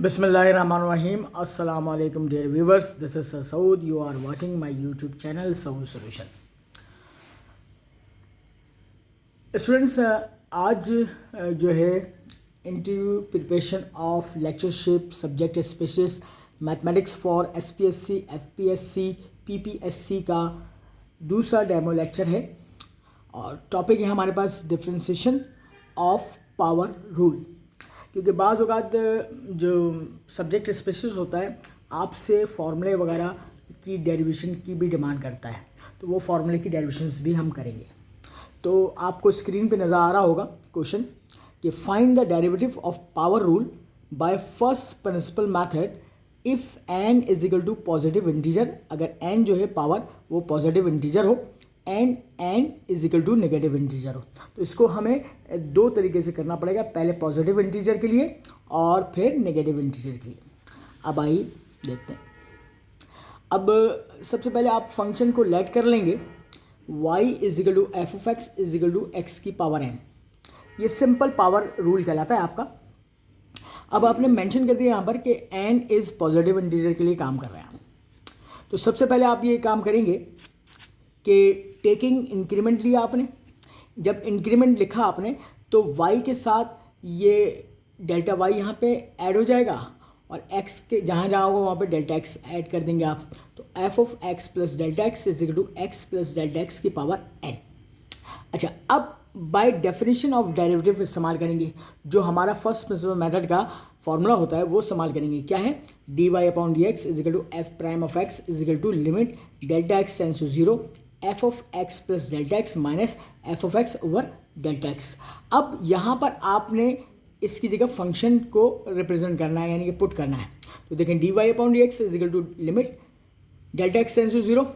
Bismillahirrahmanirrahim. Assalamu alaikum dear viewers. This is Sir Saud. You are watching my YouTube channel Saud Solution. Students आज जो है interview preparation of lectureship subject specialist mathematics for SPSC, FPSC, PPSC का दूसरा demo lecture है और topic है हमारे पास differentiation of power rule. क्योंकि बाज़ औक़ात जो सब्जेक्ट स्पेशलिस्ट होता है आपसे फार्मूले वगैरह की डेरिवेशन की भी डिमांड करता है, तो वो फार्मूले की डेरिवेशंस भी हम करेंगे। तो आपको स्क्रीन पे नज़र आ रहा होगा क्वेश्चन कि find the derivative of power rule by first principle method if n is equal to positive integer. अगर n जो है पावर वो पॉजिटिव इंटीजर हो and n is equal to negative integer हो। तो इसको हमें दो तरीके से करना पड़ेगा, पहले पॉजिटिव इंटीजर के लिए और फिर नेगेटिव इंटीजर के लिए। अब आइए देखते हैं। अब सबसे पहले आप फंक्शन को लेट कर लेंगे y is equal to F of x is equal to x की पावर n। ये सिंपल पावर रूल कहलाता है आपका। अब आपने मेंशन कर दिया यहाँ पर कि n इज़ पॉजिटिव इंटीजर के लिए काम कर रहे हैं। तो सबसे पहले आप ये काम करेंगे कि टेकिंग इंक्रीमेंट लिया आपने। जब इंक्रीमेंट लिखा आपने तो y के साथ ये डेल्टा y यहाँ पे ऐड हो जाएगा और x के जहाँ जहाँ होगा वहाँ पे डेल्टा x ऐड कर देंगे आप। तो f of x plus delta x is equal to x plus delta x की पावर n। अच्छा, अब बाय डेफिनेशन ऑफ डेरिवेटिव इस्तेमाल करेंगे, जो हमारा फर्स्ट प्रिंसिपल मेथड का फॉर्मूला होता है वो इस्तेमाल करेंगे। क्या है? dy upon dx is equal to f prime of x is equal to limit delta x tends to zero f of x plus delta x minus f of x over delta x। अब यहाँ पर आपने इसकी जगह function को represent करना है, यानी कि पुट करना है। तो देखें dy upon dx is equal to limit delta x tends to zero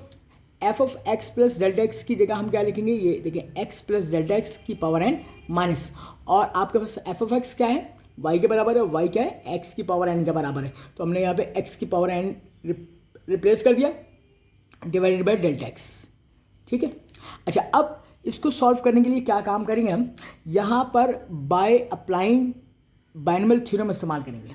f of x plus delta x की जगह हम क्या लिखेंगे? ये देखें x प्लस डेल्टा x की पावर n माइनस, और आपके पास f ऑफ x क्या है? y के बराबर है, y क्या है? x की पावर n के बराबर है। तो हमने यहाँ पे x की पावर n रिप्लेस कर दिया डिवाइडेड बाय डेल्टा x। ठीक है। अच्छा, अब इसको सॉल्व करने के लिए क्या काम करेंगे हम? यहाँ पर बाय अप्लाइंग बाइनोमियल थ्योरम इस्तेमाल करेंगे।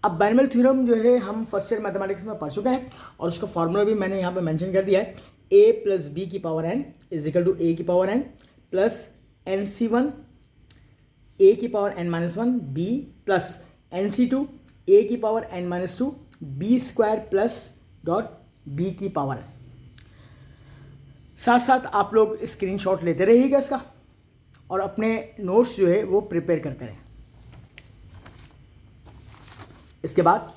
अब बाइनोमियल थ्योरम जो है हम फर्स्ट ईयर मैथमेटिक्स में पढ़ चुके हैं और उसका फॉर्मूला भी मैंने यहाँ पे मेंशन कर दिया है। a प्लस बी की power n is equal to a की power n plus NC1 a की power n minus one b plus NC2 a की power n minus two b square plus dot b की power n। साथ साथ आप लोग screenshot लेते रहिएगा इसका और अपने नोट्स जो है वो प्रिपेयर करते रहें। इसके बाद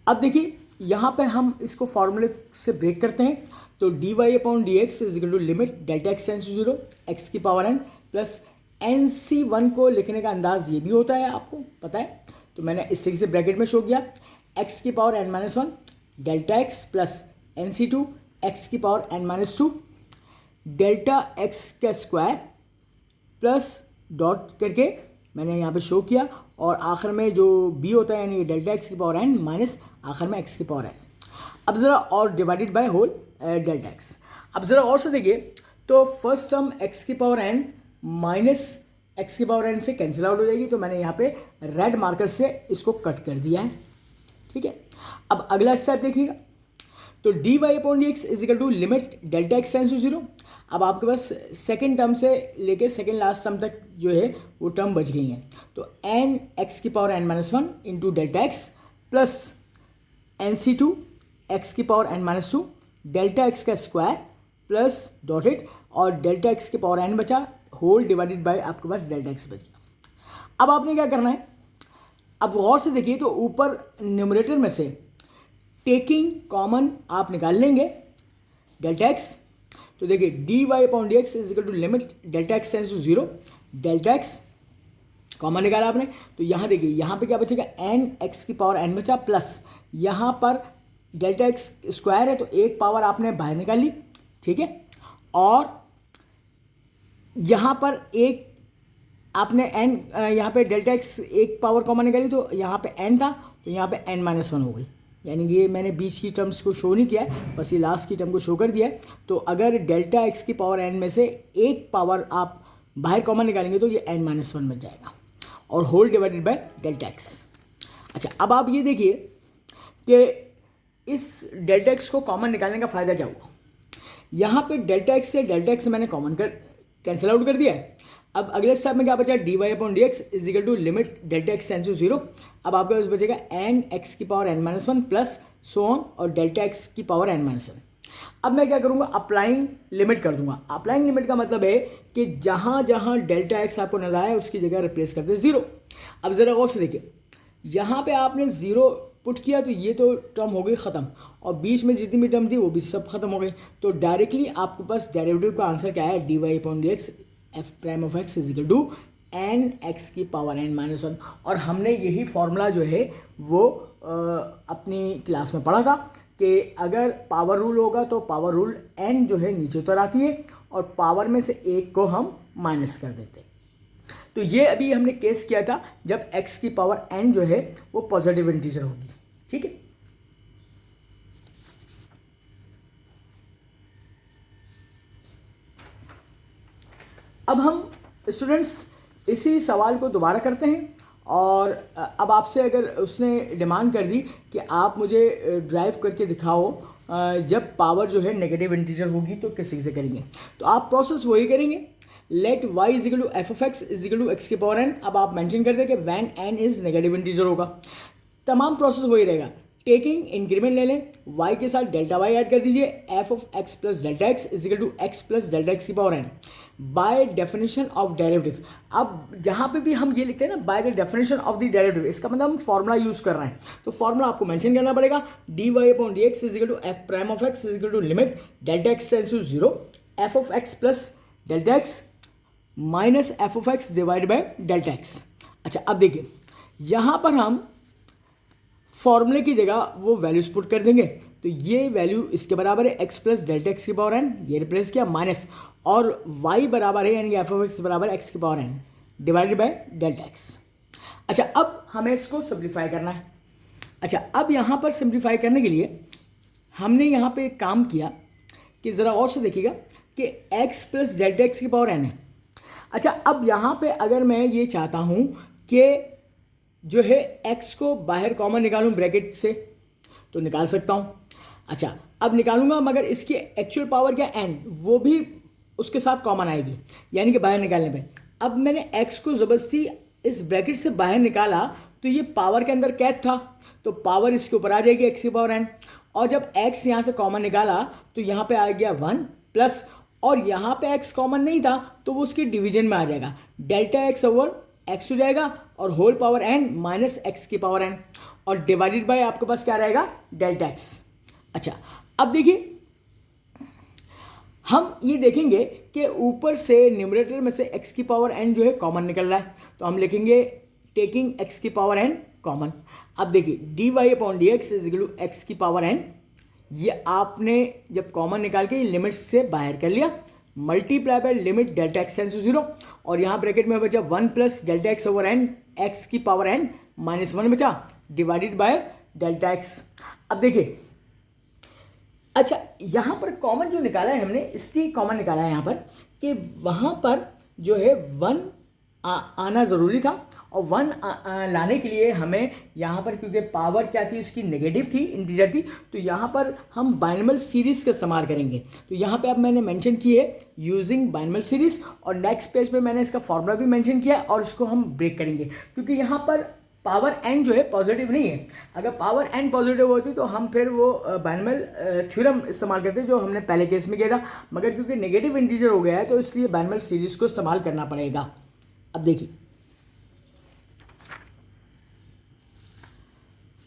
अब देखिए यहाँ पे हम इसको फॉर्मूले से ब्रेक करते हैं। तो dy upon dx is equal to limit delta x tends to zero x की पावर n प्लस NC1 को लिखने का अंदाज ये भी होता है, आपको पता है। तो मैंने इस तरीके से ब्रैकेट में शो किया x की power n minus one delta x plus NC2 x की power n minus to delta x का स्क्वायर प्लस डॉट करके मैंने यहाँ पे शो किया, और आखिर में जो b होता है यानी डेल्टा x की पावर n माइनस आखिर में x की पावर n। अब ज़रा और divided by whole delta x। अब ज़रा और से देखिए तो फर्स्ट टर्म x की पावर n माइनस x की पावर n से कैंसिल आउट हो जाएगी। तो मैंने यहाँ पे रेड मार्कर से इसको कट कर दिया है। ठीक है। अब अगला स्टेप देखिएगा। तो dy upon dx is equal to limit delta x tends to zero. अब आपके पास सेकेंड टर्म से लेके सेकेंड लास्ट टर्म तक जो है वो टर्म बच गई हैं। तो n x की power n minus one into delta x plus NC2 x की power n minus to delta x का स्क्वायर प्लस डॉटेड और डेल्टा x की पावर n बचा होल डिवाइडेड बाय आपके पास डेल्टा x बच गया। अब आपने क्या करना है? अब गौर से देखिए तो ऊपर न्यूमरेटर में से टेकिंग कॉमन आप निकाल लेंगे डेल्टा x। तो देखिए dy upon dx is equal to limit delta x tends to zero delta x common निकाला आपने। तो यहाँ देखिए यहाँ पे क्या बचेगा? n x की पावर n बचा प्लस यहाँ पर डेल्टा x स्क्वायर है तो एक पावर आपने बाहर निकाल ली। ठीक है। और यहाँ पर एक आपने n यहाँ पे डेल्टा x एक पावर कॉमन निकाली तो यहाँ पे n था तो यहाँ पे n माइनस वन हो गई। यानी कि ये मैंने बीच की टर्म्स को शो नहीं किया है, बस ये लास्ट की टर्म को शो कर दिया है। तो अगर डेल्टा x की पावर n में से एक पावर आप बाहर कॉमन निकालेंगे तो ये n माइनस वन बच जाएगा। और whole divided by delta x. अच्छा, अब आप ये देखिए कि इस डेल्टा एक्स को कॉमन निकालने का फ़ायदा क्या हुआ। यहाँ पे डेल्टा एक्स से डेल्टा एक्स मैंने कॉमन कैंसिल आउट कर दिया है। अब अगले स्टेप में क्या बचा, d Y upon D x is equal to limit delta x tends to 0। अब आपके पास बचेगा एन एक्स की power N minus one plus so on और डेल्टा एक्स की पावर एन माइनस वन। अब मैं क्या करूँगा, अप्लाइंग लिमिट कर दूंगा। अप्लाइंग लिमिट का मतलब है कि जहाँ जहाँ डेल्टा एक्स आपको नजर आया उसकी जगह रिप्लेस कर दे 0। अब ज़रा गौर से देखिए, यहाँ पे आपने 0 पुट किया तो ये तो टर्म हो गई ख़त्म, और बीच में जितनी भी टर्म थी वो भी सब खत्म हो गई। तो डायरेक्टली आपके पास डेरिवेटिव का आंसर क्या है, d Y upon D x f prime of x is equal to n x की पावर एन माइनस वन। और हमने यही फॉर्मूला जो है वो अपनी क्लास में पढ़ा था कि अगर पावर रूल होगा तो पावर रूल एन जो है नीचे उतर आती है और पावर में से एक को हम माइनस कर देते हैं। तो ये अभी हमने केस किया था जब x की पावर n जो है वो पॉजिटिव इंटीजर होगी। ठीक है, अब हम स्टूडेंट्स इसी सवाल को दोबारा करते हैं। और अब आपसे अगर उसने डिमांड कर दी कि आप मुझे ड्राइव करके दिखाओ जब पावर जो है नेगेटिव इंटीजर होगी तो किसी से करेंगे, तो आप प्रोसेस वही करेंगे, let y is equal to F of x is equal to x की पावर n। अब आप मेंशन कर दें कि when n is negative integer होगा, तमाम प्रोसेस वही रहेगा। टेकिंग इंक्रीमेंट ले लें, y के साथ डेल्टा y ऐड कर दीजिए, F of x plus delta X is equal to X plus delta x की power n by definition of derivative. अब जहाँ पे भी हम ये लिखते हैं ना by the definition of the derivative, इसका मतलब हम फॉर्मूला यूज कर रहे हैं, तो फॉर्मूला आपको मेंशन करना पड़ेगा, d Y upon D x is equal to f prime of x is equal to limit delta x tends to 0 f of x plus delta x minus f of x divide by delta x. अच्छा, अब देखिए यहाँ पर हम फॉर्मूले की जगह वो वैल्यूज पुट कर देंगे, तो ये वैल्यू इसके बराबर है एक्स प्लस डेल्टा एक्स की पावर एन, ये रिप्लेस किया माइनस, और y बराबर है यानी एफ ऑफ एक्स बराबर एक्स की power n divided by delta x. अच्छा, अब हमें इसको सिंप्लीफाई करना है। अच्छा, अब यहाँ पर सिंप्लीफाई करने के लिए हमने यहाँ पे एक काम किया कि ज़रा और से देखिएगा कि x प्लस डेल्टा एक्स की पावर n है। अच्छा, अब यहाँ पे अगर मैं ये चाहता हूँ कि जो है x को बाहर कॉमन निकालूँ ब्रैकेट से, तो निकाल सकता हूँ। अच्छा, अब निकालूंगा मगर इसकी एक्चुअल पावर क्या n वो भी उसके साथ कॉमन आएगी, यानी कि बाहर निकालने पे। अब मैंने x को ज़बरदस्ती इस ब्रैकेट से बाहर निकाला तो ये पावर के अंदर कैद था, तो पावर इसके ऊपर आ जाएगी x की पावर n, और जब x यहाँ से कॉमन निकाला तो यहाँ पे आ गया 1 प्लस, और यहाँ पे x कॉमन नहीं था तो वो उसके डिवीजन में आ जाएगा, डेल्टा x ओवर x हो जाएगा और whole power n minus x की पावर n, और डिवाइडेड बाय आपके पास क्या रहेगा, डेल्टा x। अच्छा, अब देखिए हम ये देखेंगे कि ऊपर से न्यूमरेटर में से x की पावर n जो है कॉमन निकल रहा है, तो हम लिखेंगे टेकिंग x की पावर n कॉमन। अब देखिए D Y upon D x is equal to x की पावर n, ये आपने जब कॉमन निकाल के लिमिट्स से बाहर कर लिया, multiply by limit delta x tends to 0, और यहाँ ब्रैकेट में बचा 1 plus delta x over n x की पावर n माइनस 1 बचा डिवाइडेड बाय डेल्टा एक्स। अब देखिए, अच्छा यहाँ पर कॉमन जो निकाला है हमने, इसलिए कॉमन निकाला है यहाँ पर कि वहाँ पर जो है 1 आना ज़रूरी था, और 1 लाने के लिए हमें यहाँ पर क्योंकि पावर क्या थी उसकी नेगेटिव थी, इंटीजर थी, तो यहाँ पर हम बाइनोमियल सीरीज़ का इस्तेमाल करेंगे। तो यहाँ पे अब मैंने मेंशन की है यूजिंग बाइनोमियल सीरीज़, और नेक्स्ट पेज पे मैंने इसका फॉर्मूला भी मेंशन किया और इसको हम ब्रेक करेंगे, क्योंकि यहाँ पर पावर n जो है पॉजिटिव नहीं है। अगर पावर n पॉजिटिव होती तो हम फिर वो बाइनोमियल थ्योरम इस्तेमाल करते जो हमने पहले केस में किया था, मगर क्योंकि नेगेटिव इंटीजर हो गया है तो इसलिए बाइनोमियल सीरीज़ को इस्तेमाल करना पड़ेगा। अब देखिए,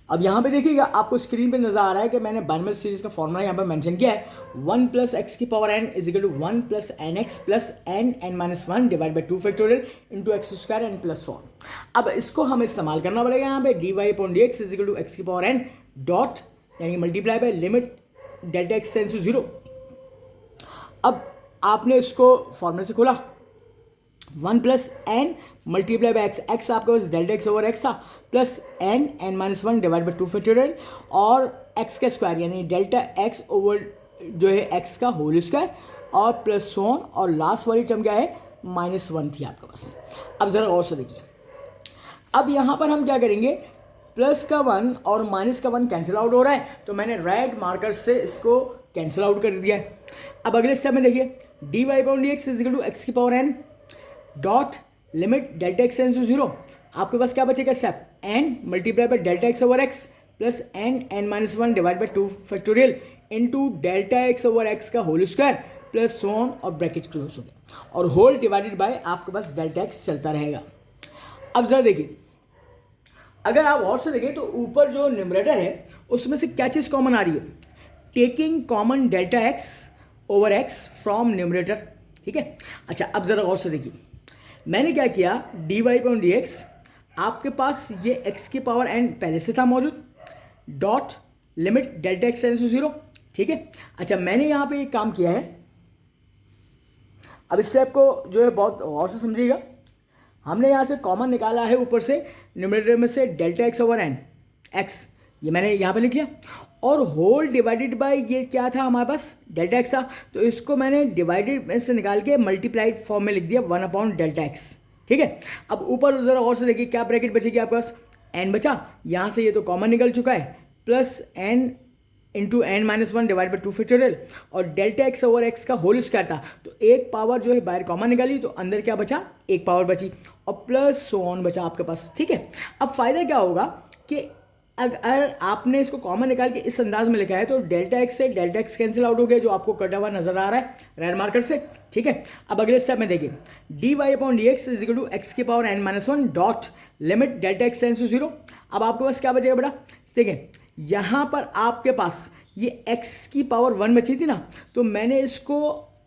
अब यहाँ पे देखिएगा आपको स्क्रीन पे नजर आ रहा है कि मैंने बाइनोमियल सीरीज का फॉर्मूला यहाँ पे मेंशन किया है, 1 प्लस एक्स की power n is equal to 1 plus N x plus N N minus 1 divide by 2 factorial into x square n plus 1। अब इसको हमें इस्तेमाल करना पड़ेगा यहाँ पे, d Y upon D x is equal to x की पावर n डॉट यानी multiply by limit delta x tends to 0। अब आपने इसको फॉर्मूले से खोला, 1 plus N multiply by x, x आपके पास डेल्टा एक्स ओवर एक्स था, plus N N minus 1 divide by 2 factorial, और एक्स का स्क्वायर यानी डेल्टा एक्स ओवर जो है एक्स का होल स्क्वायर, और प्लस 1, और लास्ट वाली टर्म क्या है, -1 थी आपके पास। अब ज़रा और से देखिए, अब यहाँ पर हम क्या करेंगे, प्लस का 1 और माइनस का 1 कैंसिल आउट हो रहा है, तो मैंने रेड मार्कर से इसको कैंसिल आउट कर दिया है। अब अगले स्टेप में देखिए, D Y upon D x is equal to x की power N dot limit delta x tends to 0। आपके पास क्या बचेगा step, N multiply by delta x over X plus N minus 1 divide by 2 factorial into delta x over x का whole square plus so on और bracket close हो गया, और whole divided by आपके पास डेल्टा एक्स चलता रहेगा। अब जरा देखिए, अगर आप और से देखें तो ऊपर जो न्यूमरेटर है उसमें से क्या चीज़ कॉमन आ रही है, taking common delta x over x from numerator, ठीक है। अच्छा, अब ज़रा और से देखिए, मैंने क्या किया, d Y upon D x, आपके पास ये एक्स की पावर एन पहले से था मौजूद, dot limit delta x tends to 0, ठीक है। अच्छा, मैंने यहाँ पे एक काम किया है, अब इस स्टेप को जो है बहुत और से समझिएगा। हमने यहाँ से कॉमन निकाला है ऊपर से न्यूमरेटर में से delta x over n x, ये मैंने यहाँ पे लिख लिया, और होल डिवाइडेड बाय ये क्या था हमारे पास, डेल्टा एक्स था, तो इसको मैंने डिवाइडेड में से निकाल के मल्टीप्लाइड फॉर्म में लिख दिया 1 अपॉन डेल्टा एक्स, ठीक है। अब ऊपर ज़रा और से देखिए क्या ब्रैकेट बचेगी आपके पास, एन बचा, यहाँ से ये तो कॉमन निकल चुका है, plus N into N minus 1 divide by 2 factorial, और डेल्टा एक्स ओवर एक्स का होल स्क्वायर था, तो एक पावर जो है बाहर कॉमन निकाली तो अंदर क्या बचा, एक पावर बची, और प्लस सो ऑन बचा आपके पास, ठीक है। अब फायदा क्या होगा कि अगर आपने इसको कॉमन निकाल के इस अंदाज में लिखा है तो डेल्टा एक्स से डेल्टा एक्स कैंसिल आउट हो गया, जो आपको कटा हुआ नजर आ रहा है रेड मार्कर से, ठीक है। अब अगले स्टेप में देखिए, D Y upon D x is equal to x की power N minus 1 dot limit delta x tends to 0। अब आपके पास क्या बचेगा बेटा, देखिए यहाँ पर आपके पास ये x की पावर 1 बची थी ना, तो मैंने इसको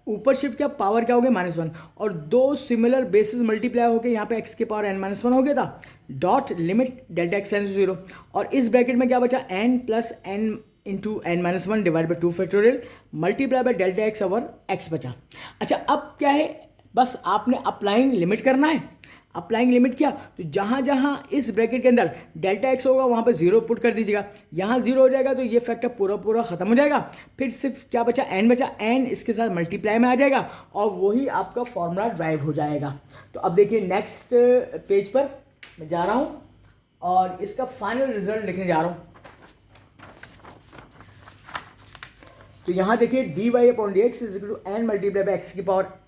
ऊपर शिफ्ट किया, पावर क्या हो गया -1, और दो सिमिलर बेसिस मल्टीप्लाई होकर यहाँ पे x की पावर n-1 हो गया था, dot limit delta x tends to 0, और इस ब्रैकेट में क्या बचा, n plus n into n-1 divide by 2 factorial multiply by delta x over x बचा। अच्छा, अब क्या है, बस आपने अप्लाइंग लिमिट करना है। अप्लाइंग लिमिट किया तो जहाँ जहाँ इस ब्रैकेट के अंदर डेल्टा एक्स होगा वहाँ पे 0 पुट कर दीजिएगा, यहाँ 0 हो जाएगा तो ये फैक्टर पूरा पूरा ख़त्म हो जाएगा, फिर सिर्फ क्या बचा, n बचा, n इसके साथ मल्टीप्लाई में आ जाएगा और वही आपका फॉर्मूला ड्राइव हो जाएगा। तो अब देखिए नेक्स्ट पेज पर मैं जा रहा हूँ और इसका फाइनल रिजल्ट लिखने जा रहा हूँ। तो यहाँ देखिए D Y upon D x is equal to n multiply by x की पावर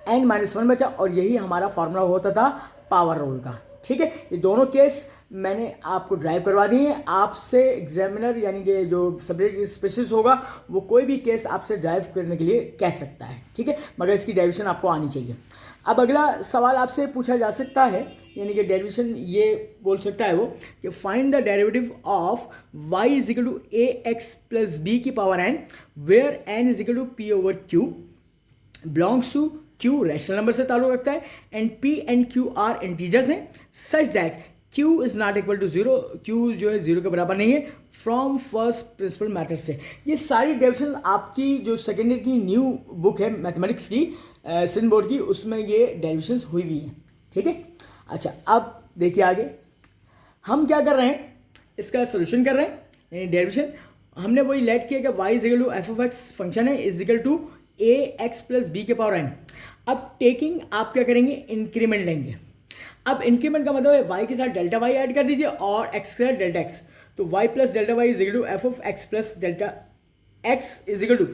n-1 बचा, और यही हमारा फॉर्मूला होता था पावर रूल का, ठीक है। ये दोनों केस मैंने आपको ड्राइव करवा दिए हैं। आपसे एग्जामिनर यानी कि जो सब्जेक्ट स्पेशलिस्ट होगा वो कोई भी केस आपसे ड्राइव करने के लिए कह सकता है, ठीक है, मगर इसकी डेरिवेशन आपको आनी चाहिए। अब अगला सवाल आपसे पूछा जा सकता है, यानी कि डेरिवेशन ये बोल सकता है वो कि find the derivative of y is equal to A x plus B की power n where n is equal to P over Q belongs to Q rational number से ताल्लुक रखता है and P and Q are integers हैं such that Q is not equal to 0, Q जो है 0 के बराबर नहीं है फ्रॉम फर्स्ट प्रिंसिपल मैथड से। ये सारी डेरिवेशन आपकी जो सेकेंड ईयर की न्यू बुक है मैथमेटिक्स की सिंध बोर्ड की, उसमें ये डेरिवेशंस हुई हुई हैं, ठीक है। अच्छा, अब देखिए आगे हम क्या कर रहे हैं, इसका सोल्यूशन कर रहे हैं। डेरिवेशन हमने वही लेट किया कि y is equal to F of X function है is equal to A x plus B के पावर n। अब टेकिंग आप क्या करेंगे, इंक्रीमेंट लेंगे। अब इंक्रीमेंट का मतलब है y के साथ डेल्टा y ऐड कर दीजिए और x के साथ डेल्टा x, तो y plus delta y is equal to F of x plus delta x is equal to,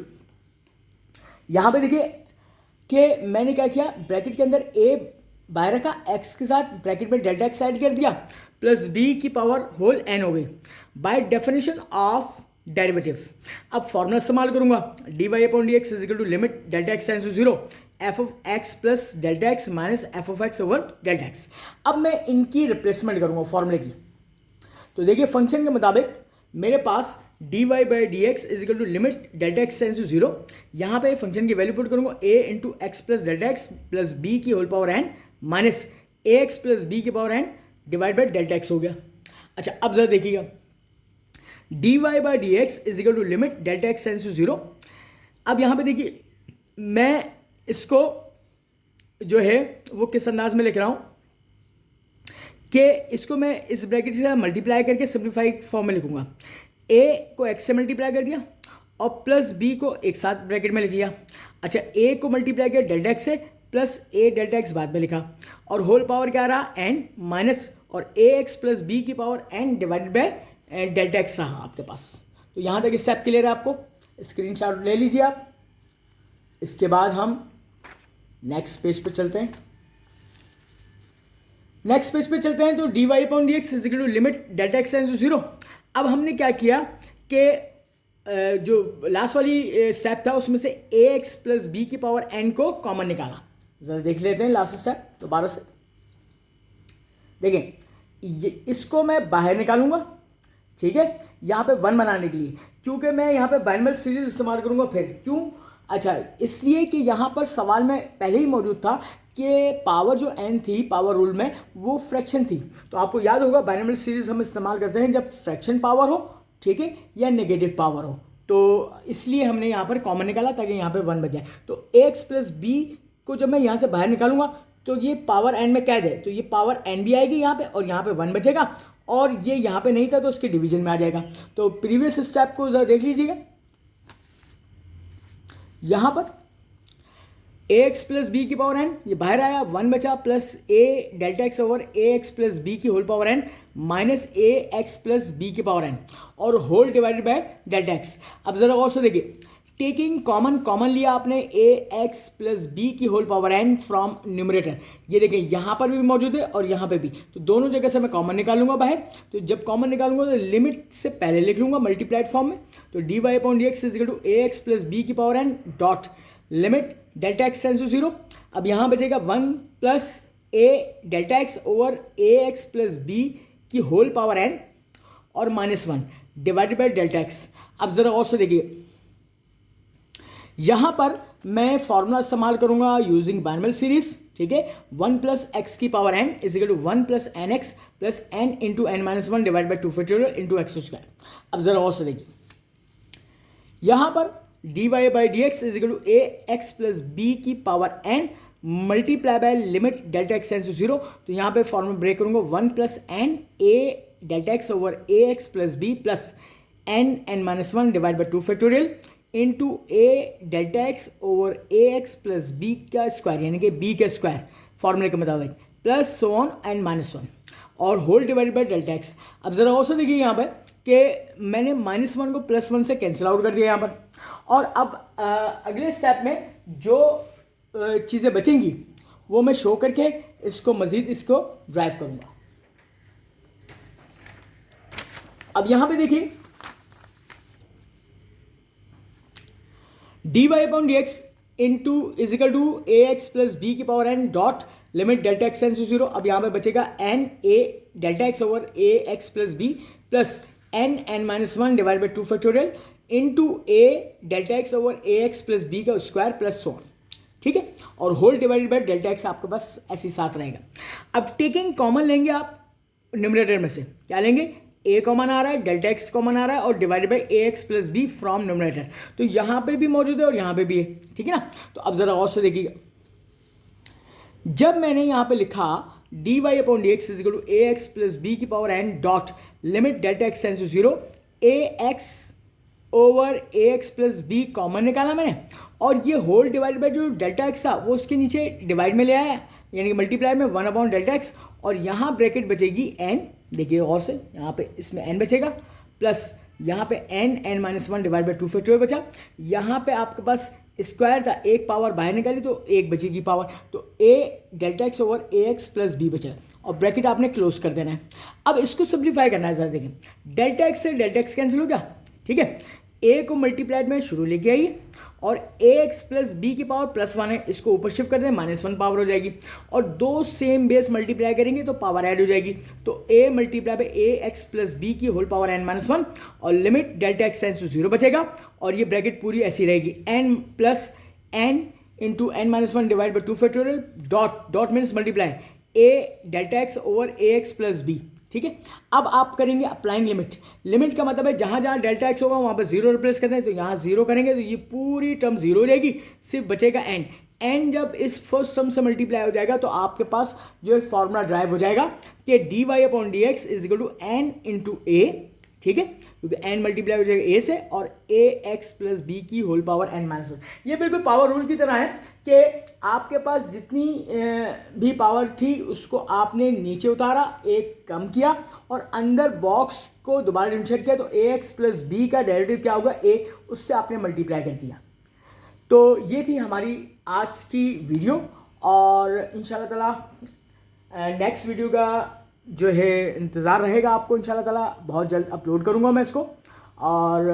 यहाँ पे देखिए कि मैंने क्या किया, ब्रैकेट के अंदर a बाहर रखा, x के साथ ब्रैकेट में डेल्टा x ऐड कर दिया प्लस b की पावर होल n हो गई बाय डेफिनेशन ऑफ डेरिवेटिव। अब फॉर्मूला इस्तेमाल करूंगा, d Y upon D x is equal to limit delta x tends to 0 f of x plus delta x minus f of x over delta x. अब मैं इनकी replacement करूंगा फॉर्मूले की। तो देखिए फंक्शन के मुताबिक मेरे पास D Y by D x is equal to limit delta x tends to 0, यहाँ पे फंक्शन की वैल्यू पुट करूंगा a into X plus delta X plus B की होल पावर n माइनस ए एक्स प्लस बी की power n divide by delta X हो गया। अच्छा, अब जरा देखिएगा D Y by D x is equal to limit delta x tends to 0। अब यहाँ पे देखिए मैं इसको जो है वो किस अंदाज में लिख रहा हूँ कि इसको मैं इस ब्रैकेट से मल्टीप्लाई करके सिंप्लीफाइड फॉर्म में लिखूंगा। a को x से मल्टीप्लाई कर दिया और प्लस b को एक साथ ब्रैकेट में लिख लिया। अच्छा, a को मल्टीप्लाई किया डेल्टा एक्स से प्लस ए डेल्टा एक्स बाद में लिखा, और होल पावर क्या रहा एन माइनस, और ए एक्स प्लस बी की power n divided by delta x रहा आपके पास। तो यहाँ तक स्टेप क्लियर है आपको, स्क्रीनशॉट ले लीजिए आप। इसके बाद हम नेक्स्ट पेज पे चलते हैं। नेक्स्ट पेज पे चलते हैं तो dy upon D x is equal to limit delta x tends to zero. अब हमने क्या किया कि जो लास्ट वाली स्टेप था उसमें से ए एक्स प्लस बी की पावर एन को कॉमन निकाला। जरा देख लेते हैं लास्ट स्टेप दोबारा से। देखें इसको मैं बाहर निकालूंगा, ठीक है, यहाँ पे वन बनाने के लिए, क्योंकि मैं यहाँ पे बाइनोमियल सीरीज इस्तेमाल करूंगा। फिर क्यों? अच्छा, इसलिए कि यहाँ पर सवाल में पहले ही मौजूद था कि पावर जो n थी पावर रूल में वो फ्रैक्शन थी। तो आपको याद होगा बाइनोमियल सीरीज हम इस्तेमाल करते हैं जब फ्रैक्शन पावर हो, ठीक है, या नेगेटिव पावर हो। तो इसलिए हमने यहाँ पर कॉमन निकाला ताकि यहाँ पे वन बच जाए। तो ए एक्स प्लस बी को जब मैं यहाँ से बाहर निकालूंगा तो ये पावर n में कैद है, तो ये पावर n भी आएगी यहाँ पे, और यहाँ पे वन बचेगा, और ये यहाँ पे नहीं था तो उसके डिवीजन में आ जाएगा। तो प्रीवियस स्टेप को जरा देख लीजिएगा। यहाँ पर ए एक्स प्लस बी की पावर एन ये बाहर आया, वन बचा, प्लस ए डेल्टा एक्स ओवर ए एक्स प्लस बी की होल पावर एन माइनस ए एक्स प्लस बी की पावर एन, और whole divided by delta x. अब जरा और से देखिए, टेकिंग कॉमन लिया आपने ए एक्स प्लस बी की whole power n from numerator. ये देखें यहाँ पर भी मौजूद है और यहाँ पे भी, तो दोनों जगह से मैं कॉमन निकालूंगा बाहर। तो जब कॉमन निकालूंगा तो लिमिट से पहले लिख लूंगा मल्टीप्लाइड फॉर्म में। तो D Y upon D x is equal to A x plus B की power N dot limit delta x tends to zero. अब यहाँ बचेगा वन प्लस ए डेल्टा एक्स ओवर ए एक्स प्लस बी की whole power N और minus one divided by delta x. अब जरा और से देखिए, यहां पर मैं फॉर्मूला इस्तेमाल करूंगा यूजिंग बाइनोमियल सीरीज, ठीक है, वन प्लस एक्स की power N is equal to one plus N x plus N into N minus one divide by two factorial into x square. अब जरा और से देखिए, यहां पर D Y by D x is equal to A x plus B की power N multiply by limit delta x tends to zero. तो यहाँ पे फॉर्मूला ब्रेक करूंगा, one plus N A delta x over A x plus B plus N N minus one divide by two factorial into A delta x over A x plus B का square, यानी कि B का square फॉर्मूले के मुताबिक, plus so on N minus one, और whole divided by delta x. अब जरा और से देखिए यहाँ पर कि मैंने माइनस वन को प्लस वन से कैंसिल आउट कर दिया यहाँ पर। और अब अगले स्टेप में जो चीज़ें बचेंगी वो मैं शो करके इसको मज़ीद इसको ड्राइव करूँगा। अब यहाँ पे देखिए, D Y upon D X into is equal to A x plus B की power N dot limit delta x tends to zero. अब यहाँ पे बचेगा N A delta x over A x plus B plus N N minus one divide by two factorial into A delta x over A x plus B का square plus so on, ठीक है, और whole divided by delta x आपके पास ऐसे ही साथ रहेगा। अब taking common लेंगे आप न्यूमरेटर में से, क्या लेंगे, ए कॉमन आ रहा है, डेल्टा एक्स कॉमन आ रहा है, और divided by A x plus b from numerator. तो यहाँ पे भी मौजूद है और यहाँ पे भी है, ठीक है ना। तो अब जरा और से देखिएगा, जब मैंने यहाँ पे लिखा D Y upon D x is equal to A x plus B की power N dot limit delta x tends to zero, A X over A x plus B common निकाला मैंने, और ये होल डिवाइड बाई जो delta X था वो उसके नीचे डिवाइड में ले आया, यानी कि मल्टीप्लाई में वन अपॉन डेल्टा एक्स, और यहाँ ब्रैकेट बचेगी एन, देखिए और से यहाँ पे इसमें एन बचेगा, प्लस यहाँ पे n N minus one divide by two factorial बचा। यहाँ पे आपके पास स्क्वायर था, एक पावर बाहर निकाली तो एक बचेगी पावर, तो ए डेल्टा एक्स ओवर ए एक्स प्लस बी बचा, और ब्रैकेट आपने क्लोज कर देना है। अब इसको सिंप्लीफाई करना है, जरा देखें, डेल्टा एक्स से डेल्टा एक्स कैंसिल हो गया, ठीक है, ए को मल्टीप्लाइड में शुरू लेके आइए, और ए एक्स प्लस बी की पावर प्लस वन है, इसको ऊपर शिफ्ट कर दें, माइनस वन पावर हो जाएगी, और दो सेम बेस मल्टीप्लाई करेंगे तो पावर ऐड हो जाएगी। तो A multiply by A x plus B की whole power N minus one, और limit delta x tends to zero बचेगा, और ये ब्रैकेट पूरी ऐसी रहेगी, N plus N into N minus one divide by two factorial dot dot means multiply A delta x over A x plus B, ठीक है। अब आप करेंगे अप्लाइंग लिमिट, लिमिट का मतलब है जहाँ जहाँ डेल्टा एक्स होगा वहाँ पर जीरो रिप्लेस करते हैं, तो यहाँ जीरो करेंगे तो ये पूरी टर्म जीरो हो जाएगी, सिर्फ बचेगा एन। एन जब इस फर्स्ट टर्म से मल्टीप्लाई हो जाएगा तो आपके पास जो है फॉर्मूला ड्राइव हो जाएगा कि d Y upon D x is equal to n into a, ठीक है, क्योंकि n मल्टीप्लाई हो जाएगा a से और ax प्लस बी की होल पावर n माइनस 1। ये बिल्कुल पावर रूल की तरह है कि आपके पास जितनी भी पावर थी उसको आपने नीचे उतारा, एक कम किया और अंदर बॉक्स को दोबारा डिफरेंशिएट किया, तो ax प्लस बी का डेरिवेटिव क्या होगा, a, उससे आपने मल्टीप्लाई कर दिया। तो ये थी हमारी आज की वीडियो और इंशाल्लाह ताला नेक्स्ट वीडियो का जो है इंतज़ार रहेगा आपको। इंशाल्लाह ताला बहुत जल्द अपलोड करूँगा मैं इसको, और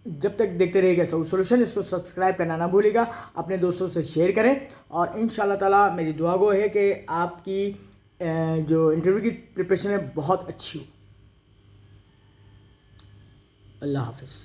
जब तक देखते रहिएगा सोल्यूशन, इसको सब्सक्राइब करना ना भूलिएगा, अपने दोस्तों से शेयर करें, और इंशाल्लाह ताला मेरी दुआ गो है कि आपकी जो इंटरव्यू की प्रिपरेशन है बहुत अच्छी हो। अल्लाह हाफिज़।